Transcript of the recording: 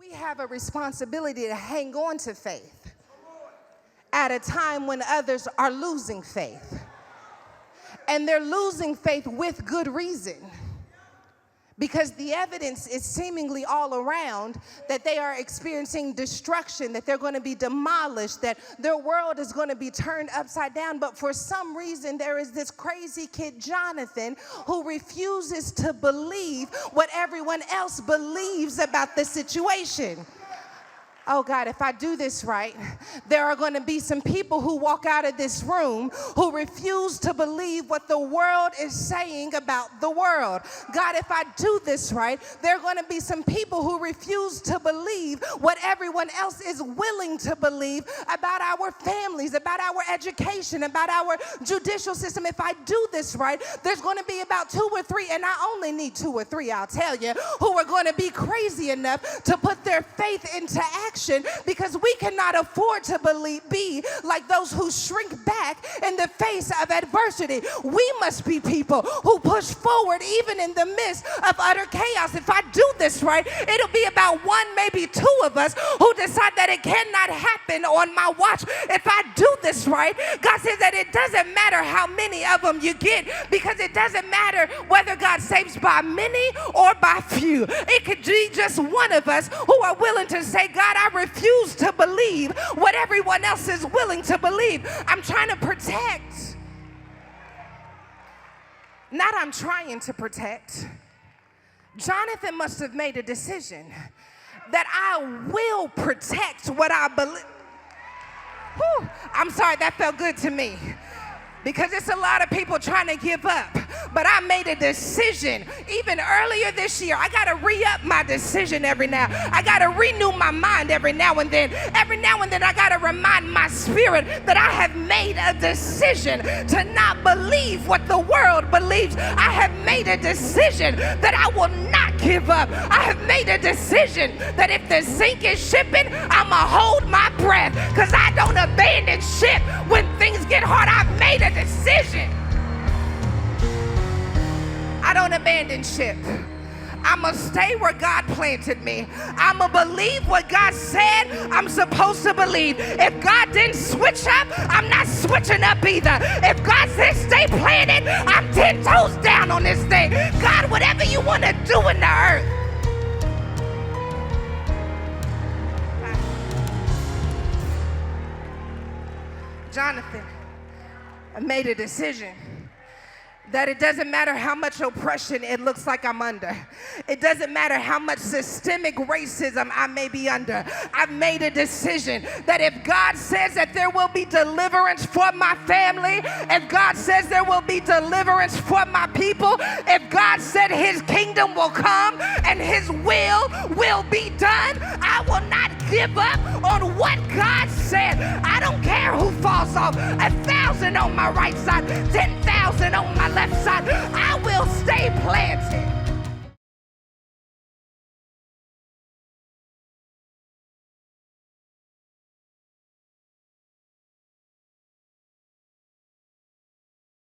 We have a responsibility to hang on to faith at a time when others are losing faith. And they're losing faith with good reason, because the evidence is seemingly all around that they are experiencing destruction, that they're going to be demolished, that their world is going to be turned upside down. But for some reason, there is this crazy kid, Jonathan, who refuses to believe what everyone else believes about the situation. Oh God, if I do this right, there are going to be some people who walk out of this room who refuse to believe what the world is saying about the world. God, if I do this right, there are going to be some people who refuse to believe what everyone else is willing to believe about our families, about our education, about our judicial system. If I do this right, there's going to be about 2 or 3, and I only need 2 or 3, I'll tell you, who are going to be crazy enough to put their faith into action, because we cannot afford to be like those who shrink back in the face of adversity. We must be people who push forward even in the midst of utter chaos. If I do this right, it'll be about 1, maybe 2 of us who decide that it cannot happen on my watch. If I do this right, God says that it doesn't matter how many of them you get, because it doesn't matter whether God saves by many or by few. It could be just one of us who are willing to say, God, I refuse to believe what everyone else is willing to believe. I'm trying to protect. Not I'm trying to protect. Jonathan must have made a decision that I will protect what I believe. Whew, I'm sorry, that felt good to me. Because it's a lot of people trying to give up. But I made a decision even earlier this year. I got to re-up my decision every now. I got to renew my mind every now and then. Every now and then I got to remind my spirit that I have made a decision to not believe what the world believes. I have made a decision that I will not give up. I have made a decision that if the sink is shipping, I'm going to hold my breath, because I don't abandon ship when things get hard. I've made a decision. I don't abandon ship. I'm going to stay where God planted me. I'm going to believe what God said I'm supposed to believe. If God didn't switch up, I'm not switching up either. If God says stay planted, I'm 10 toes down on this thing. God, whatever you want to do in the earth. Jonathan made a decision that it doesn't matter how much oppression it looks like I'm under. It doesn't matter how much systemic racism I may be under. I've made a decision that if God says that there will be deliverance for my family, if God says there will be deliverance for my people, if God said his kingdom will come and his will be done, I will not give up on what God said. I don't care who falls off. 1,000 on my right side, 10,000 on my left side. I will stay planted.